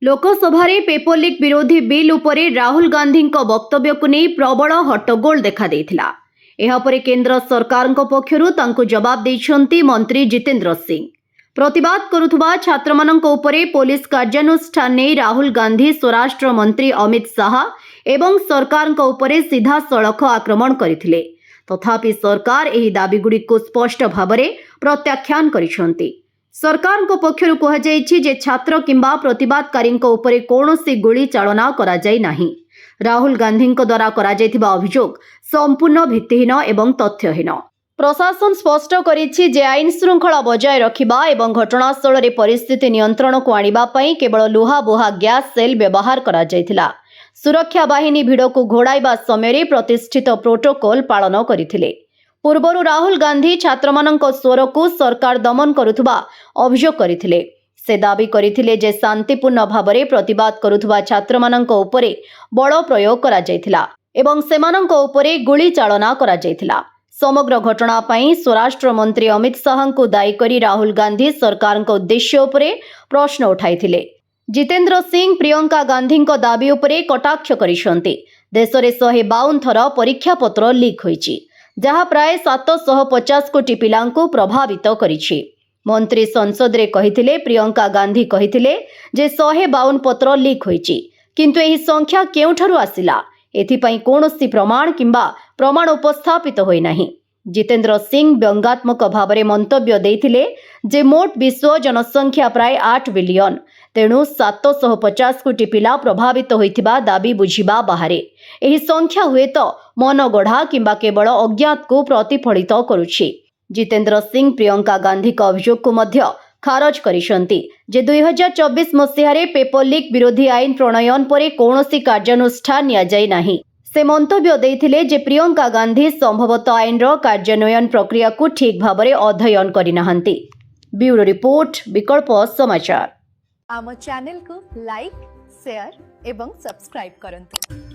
Lok Sabha paper leak विरोधी bill उपरे राहुल गांधी वक्तव्य को नहीं प्रबल हट्टगोल देखा देइथिला। एहा परे केंद्र सरकार पक्षरु तांको जवाब देइछन्ति मंत्री जितेंद्र सिंह। प्रतिवाद करुथुबा छात्रमानंक उपरे पुलिस कार्यानुष्ठान नहीं राहुल गांधी स्वराष्ट्र मंत्री अमित शाह एवं सरकार उपरे सीधा सड़क आक्रमण करथिले। तथापि सरकार एही दाबीगुड़ी को स्पष्ट भावरे प्रत्याख्यान करिसन्ति। सरकार पक्षरु कहुଯାଇଛି जे छात्र किंबा प्रतिवादकारी उपरे कौनसी गोली चालना करा जाई नाही। राहुल गांधी द्वारा करा जायथिबा अभियोग संपूर्ण भित्तिहीन एवं तथ्यहीन। प्रशासन स्पष्ट करिछि जे आईन श्रृंखला बजाय रखिबा एवं घटनास्थल रे परिस्थिति नियंत्रण को आनिबा पई केवल लुहा बुहा गैस सेल व्यवहार करा जायथिला। सुरक्षा बाहिनी भिड़ को घोड़ाइबा समय प्रतिष्ठित प्रोटोकॉल पालन करथिले। पूर्वरु राहुल गांधी छात्रमानंक स्वर को सरकार दमन करुथुबा अभियोग करथिले। से दाबी करथिले जे शांतिपूर्ण भावरे प्रतिवाद करुथुबा छात्रमानंक उपरे बल प्रयोग करा जायथिला एवं सेमानंक उपरे गोली चालना करा जायथिला। समग्र घटना पई स्वराष्ट्र मंत्री अमित शाह को दायी करी राहुल गांधी सरकार उद्देश्य उपरे प्रश्न उठाइथिले। जितेंद्र सिंह प्रियंका गांधी दाबी उपरे कटाक्ष करिसन्ति। देश में 152 थर परीक्षा पत्र लीक होईछि, जहाँ प्राय 750 कोटी पिलांको प्रभावित करिछि। मंत्री संसद रे कहिथिले प्रियंका गांधी कहिथिले जे 152 पत्र लीक होईछि, किंतु एही संख्या केउठारु आसिला एथिपई कोनोसी प्रमाण किंबा प्रमाण उपस्थापित होई नाही। जितेंद्र सिंह व्यंगात्मक भावरे मंतव्य देइथिले जे मोट विश्व जनसंख्या प्राय 8 बिलियन, तेणु 750 कोटी पिला प्रभावित होइथिबा दाबी बुझिबा बाहरे। एही संख्या हुए तो मनगढ़ा किंबा केवल अज्ञात को प्रतिफलित करुछि। जितेंद्र सिंह प्रियंका गांधी का अभियोग को मध्य खारज करिसन्ति जे 2024 मसीहारे पेपर लीक विरोधी आईन प्रणयन परे कौनसी कार्यानुष्ठान निया जाई नाही। से मंतव्य देइथिले जे प्रियंका गांधी संभवतः आईन रो कार्यान्वयन प्रक्रिया को ठीक भावरे अध्ययन करिनाहंती। ब्यूरो रिपोर्ट विकल्प समाचार। आम चैनल को लाइक, शेयर एवं सब्सक्राइब करंतु।